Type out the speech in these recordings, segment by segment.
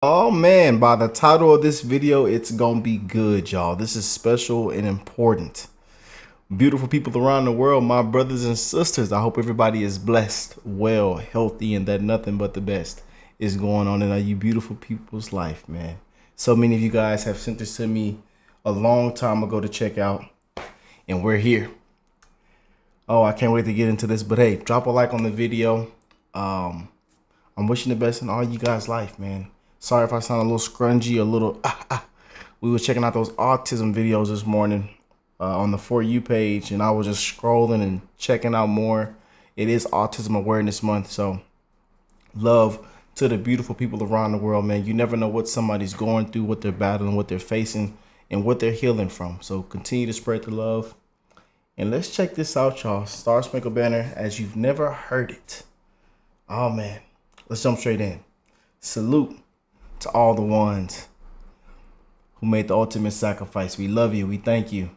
Oh man, by the title of this video, it's gonna be good, y'all. This is special and important. Beautiful people around the world, my brothers and sisters, I hope everybody is blessed, well, healthy, and that nothing but the best is going on in you beautiful people's life, man. So many of you guys have sent this to me a long time ago to check out, and we're here. Oh, I can't wait to get into this, but hey, drop a like on the video. I'm wishing the best in all you guys' life, man. Sorry if I sound a little scrungy, a little We were checking out those autism videos this morning on the For You page, and I was just scrolling and checking out more. It is Autism Awareness Month, so love to the beautiful people around the world, man. You never know what somebody's going through, what they're battling, what they're facing, and what they're healing from. So continue to spread the love. And let's check this out, y'all. Star Spangled Banner as you've never heard it. Oh, man. Let's jump straight in. Salute to all the ones who made the ultimate sacrifice. We love you. We thank you.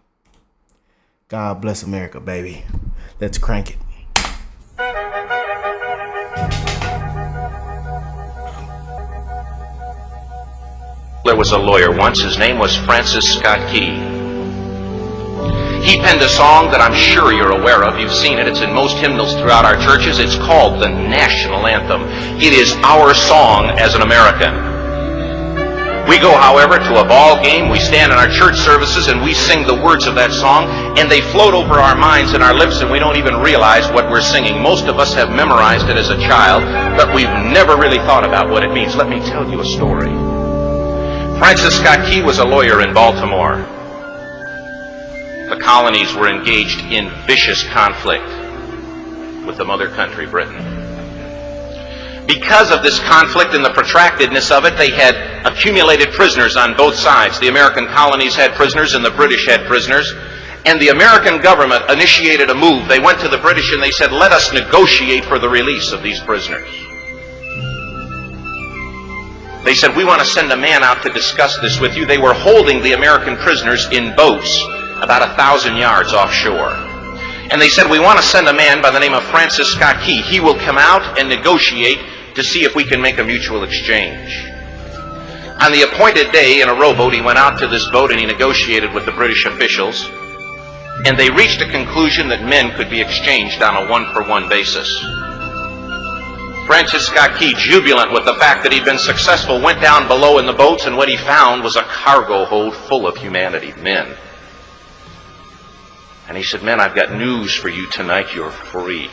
God bless America, baby. Let's crank it. There was a lawyer once. His name was Francis Scott Key. He penned a song that I'm sure you're aware of. You've seen it. It's in most hymnals throughout our churches. It's called the national anthem. It is our song as an American. We go, however, to a ball game. We stand in our church services and we sing the words of that song, and they float over our minds and our lips, and we don't even realize what we're singing. Most of us have memorized it as a child, but we've never really thought about what it means. Let me tell you a story. Francis Scott Key was a lawyer in Baltimore. The colonies were engaged in vicious conflict with the mother country, Britain. Because of this conflict and the protractedness of it, they had accumulated prisoners on both sides. The American colonies had prisoners and the British had prisoners. And the American government initiated a move. They went to the British and they said, let us negotiate for the release of these prisoners. They said, we want to send a man out to discuss this with you. They were holding the American prisoners in boats about 1,000 yards offshore. And they said, we want to send a man by the name of Francis Scott Key. He will come out and negotiate to see if we can make a mutual exchange. On the appointed day, in a rowboat, he went out to this boat and he negotiated with the British officials. And they reached a conclusion that men could be exchanged on a one-for-one basis. Francis Scott Key, jubilant with the fact that he'd been successful, went down below in the boats, and what he found was a cargo hold full of humanity, men. And he said, men, I've got news for you tonight. You're free.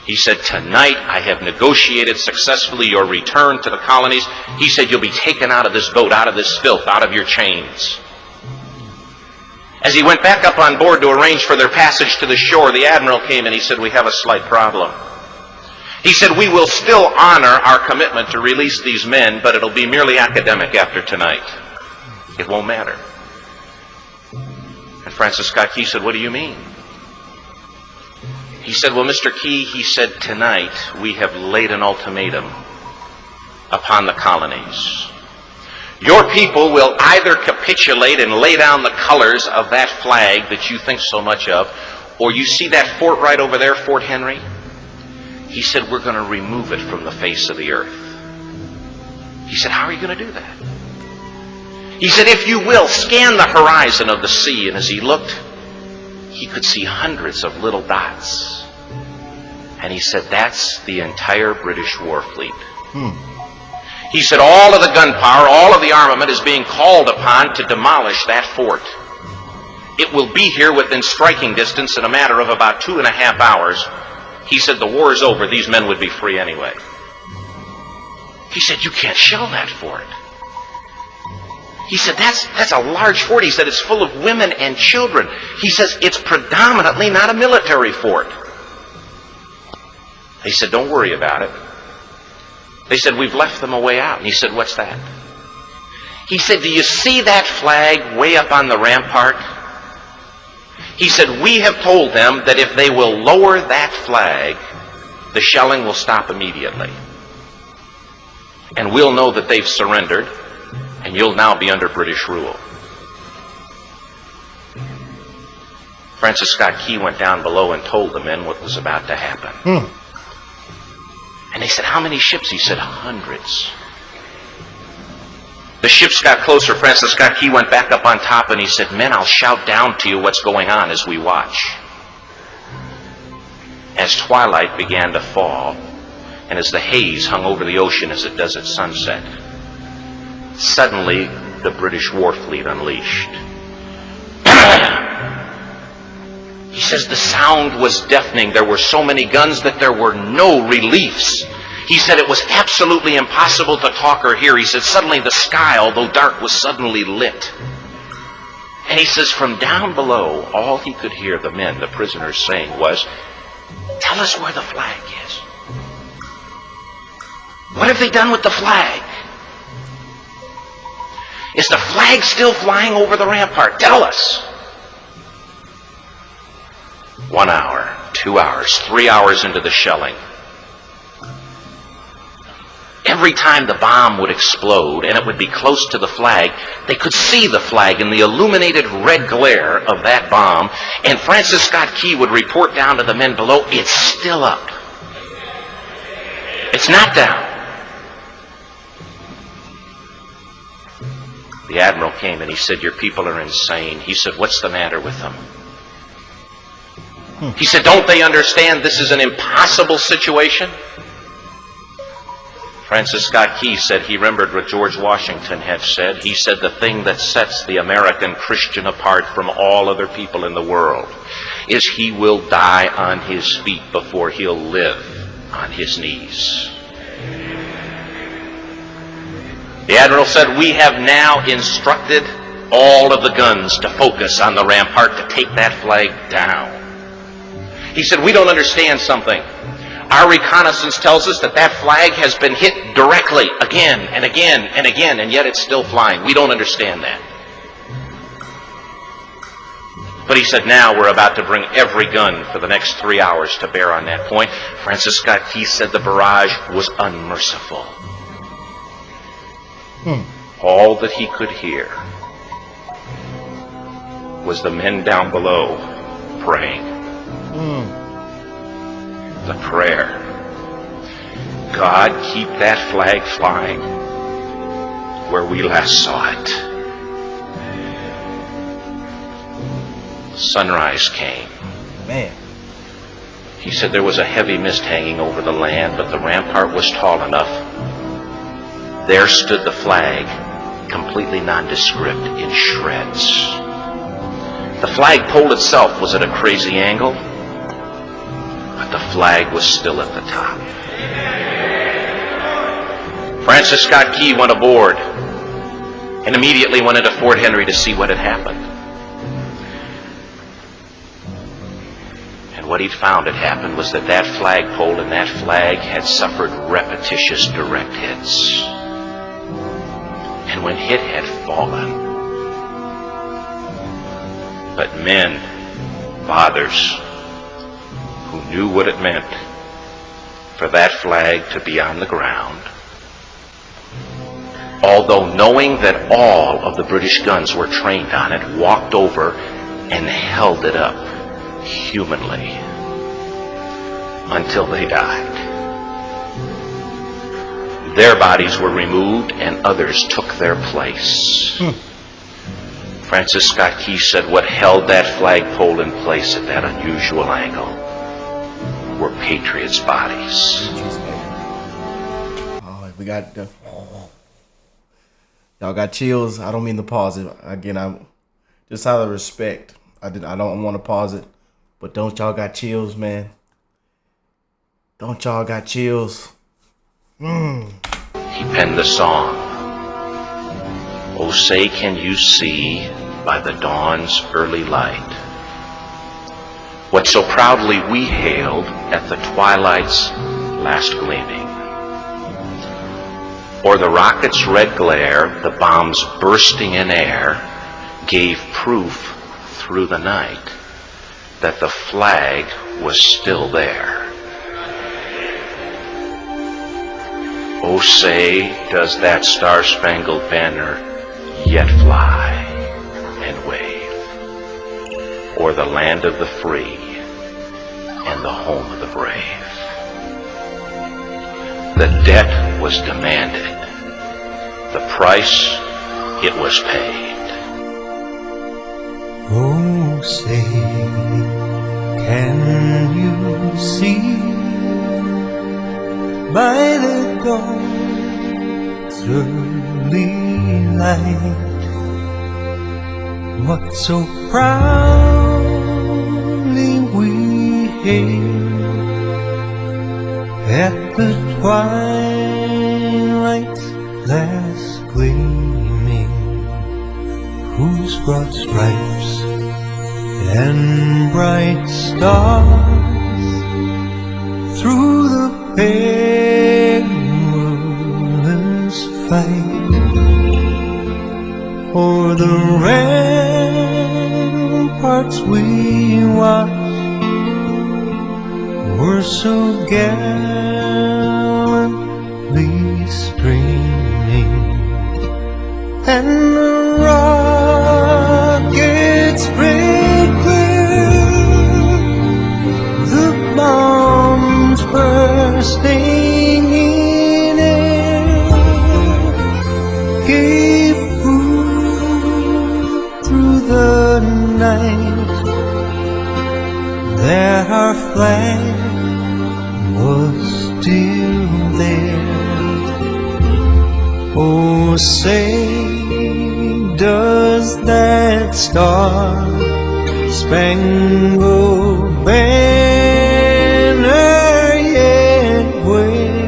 He said, tonight I have negotiated successfully your return to the colonies. He said, you'll be taken out of this boat, out of this filth, out of your chains. As he went back up on board to arrange for their passage to the shore, the admiral came and he said, we have a slight problem. He said, we will still honor our commitment to release these men, but it'll be merely academic after tonight. It won't matter. And Francis Scott Key said, what do you mean? He said, well, Mr. Key, he said, tonight we have laid an ultimatum upon the colonies. Your people will either capitulate and lay down the colors of that flag that you think so much of, or you see that fort right over there, Fort Henry? He said, we're going to remove it from the face of the earth. He said, how are you going to do that? He said, if you will, scan the horizon of the sea. And as he looked, he could see hundreds of little dots. And he said, that's the entire British war fleet. He said, all of the gunpowder, all of the armament is being called upon to demolish that fort. It will be here within striking distance in a matter of about 2.5 hours. He said, the war is over. These men would be free anyway. He said, you can't shell that fort. He said, that's a large fort. He said, it's full of women and children. He says, it's predominantly not a military fort. They said, don't worry about it. They said, we've left them a way out. And he said, what's that? He said, do you see that flag way up on the rampart? He said, we have told them that if they will lower that flag, the shelling will stop immediately. And we'll know that they've surrendered, and you'll now be under British rule. Francis Scott Key went down below and told the men what was about to happen. And they said, how many ships? He said, hundreds. The ships got closer. Francis Scott Key went back up on top and he said, "Men, I'll shout down to you what's going on as we watch." As twilight began to fall, and as the haze hung over the ocean as it does at sunset, suddenly the British war fleet unleashed. He says the sound was deafening. There were so many guns that there were no reliefs. He said it was absolutely impossible to talk or hear. He said suddenly the sky, although dark, was suddenly lit. And he says from down below, all he could hear the men, the prisoners, saying was, "Tell us where the flag is. What have they done with the flag? Is the flag still flying over the rampart? Tell us." 1 hour, 2 hours, 3 hours into the shelling, every time the bomb would explode and it would be close to the flag, they could see the flag in the illuminated red glare of that bomb, and Francis Scott Key would report down to the men below, "It's still up. It's not down." The admiral came and he said, "Your people are insane." He said, "What's the matter with them?" He said, "Don't they understand this is an impossible situation?" Francis Scott Key said he remembered what George Washington had said. He said the thing that sets the American Christian apart from all other people in the world is he will die on his feet before he'll live on his knees. The admiral said, "We have now instructed all of the guns to focus on the rampart to take that flag down." He said, "We don't understand something. Our reconnaissance tells us that that flag has been hit directly again and again and again, and yet it's still flying. We don't understand that." But he said, "Now we're about to bring every gun for the next 3 hours to bear on that point." Francis Scott Key said the barrage was unmerciful. All that he could hear was the men down below praying. The prayer, "God, keep that flag flying where we last saw it." Sunrise came. Man. He said there was a heavy mist hanging over the land, but the rampart was tall enough. There stood the flag, completely nondescript, in shreds. The flagpole itself was at a crazy angle, but the flag was still at the top. Francis Scott Key went aboard and immediately went into Fort Henry to see what had happened. And what he'd found had happened was that that flagpole and that flag had suffered repetitious direct hits. And when hit had fallen, but men, fathers, who knew what it meant for that flag to be on the ground, although knowing that all of the British guns were trained on it, walked over and held it up humanly until they died. Their bodies were removed and others took their place. Francis Scott Key said what held that flagpole in place at that unusual angle were patriots' bodies. Oh, we got the... Y'all got chills. I don't mean to pause it. Again, I'm just out of respect. I don't want to pause it. But don't y'all got chills, man? Don't y'all got chills? He penned the song, "Oh, say can you see by the dawn's early light what so proudly we hailed at the twilight's last gleaming? Or the rocket's red glare, the bombs bursting in air, gave proof through the night that the flag was still there. Oh, say, does that Star Spangled Banner yet fly and wave o'er the land of the free and the home of the brave? The debt was demanded, the price it was paid. Oh, say, can you see by the dawn's early light what so proudly we hailed at the twilight's last gleaming, whose broad stripes and bright stars through the perilous fight o'er the ramparts we watched were so gallantly streaming, and the rockets spread clear, the bombs bursting in air gave proof through the night that our flag was still there. Oh, say, does that Star Spangled Banner yet wave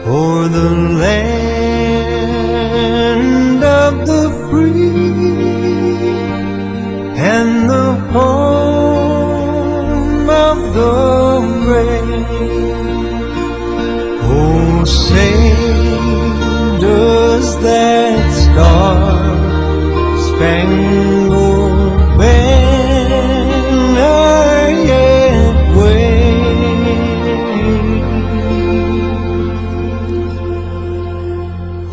o'er the land of the free and the home of the brave? Oh, say, does that Star Spangled Banner yet wave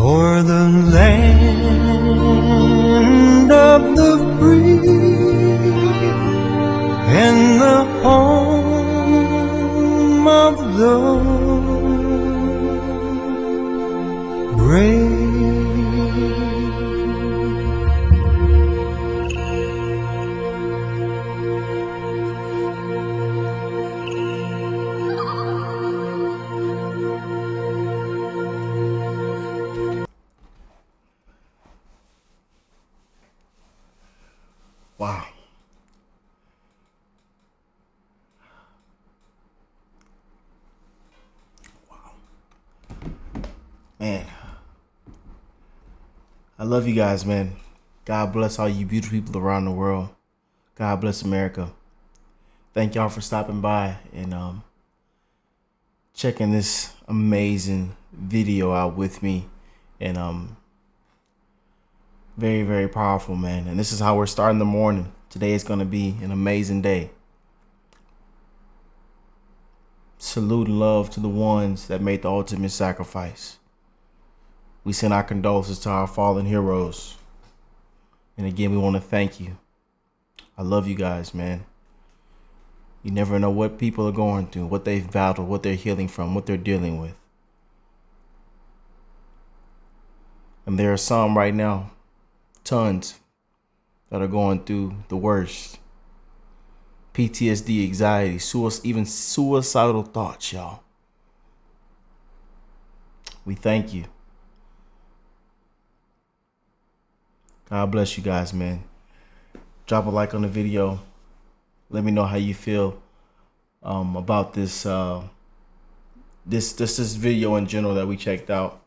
o'er the land of the free and the home of the brave? Wow. Man, I love you guys, man. God bless all you beautiful people around the world. God bless America. Thank y'all for stopping by and checking this amazing video out with me. And very, very powerful, man. And this is how we're starting the morning. Today is going to be an amazing day. Salute and love to the ones that made the ultimate sacrifice. We send our condolences to our fallen heroes. And again, we want to thank you. I love you guys, man. You never know what people are going through, what they've battled, what they're healing from, what they're dealing with. And there are some right now, tons, that are going through the worst. PTSD, anxiety, even suicidal thoughts, y'all. We thank you. God bless you guys, man. Drop a like on the video. Let me know how you feel about this this video in general that we checked out.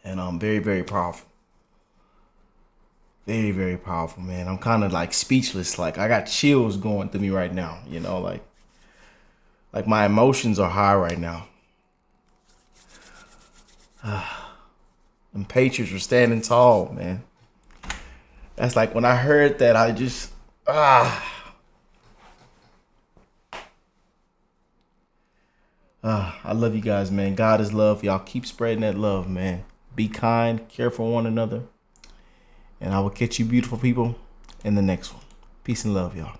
And very, very powerful. Very, very powerful, man. I'm kind of like speechless. Like I got chills going through me right now. You know, like my emotions are high right now. And Patriots were standing tall, man. That's like when I heard that, I just I love you guys, man. God is love. Y'all keep spreading that love, man. Be kind, care for one another. And I will catch you beautiful people in the next one. Peace and love, y'all.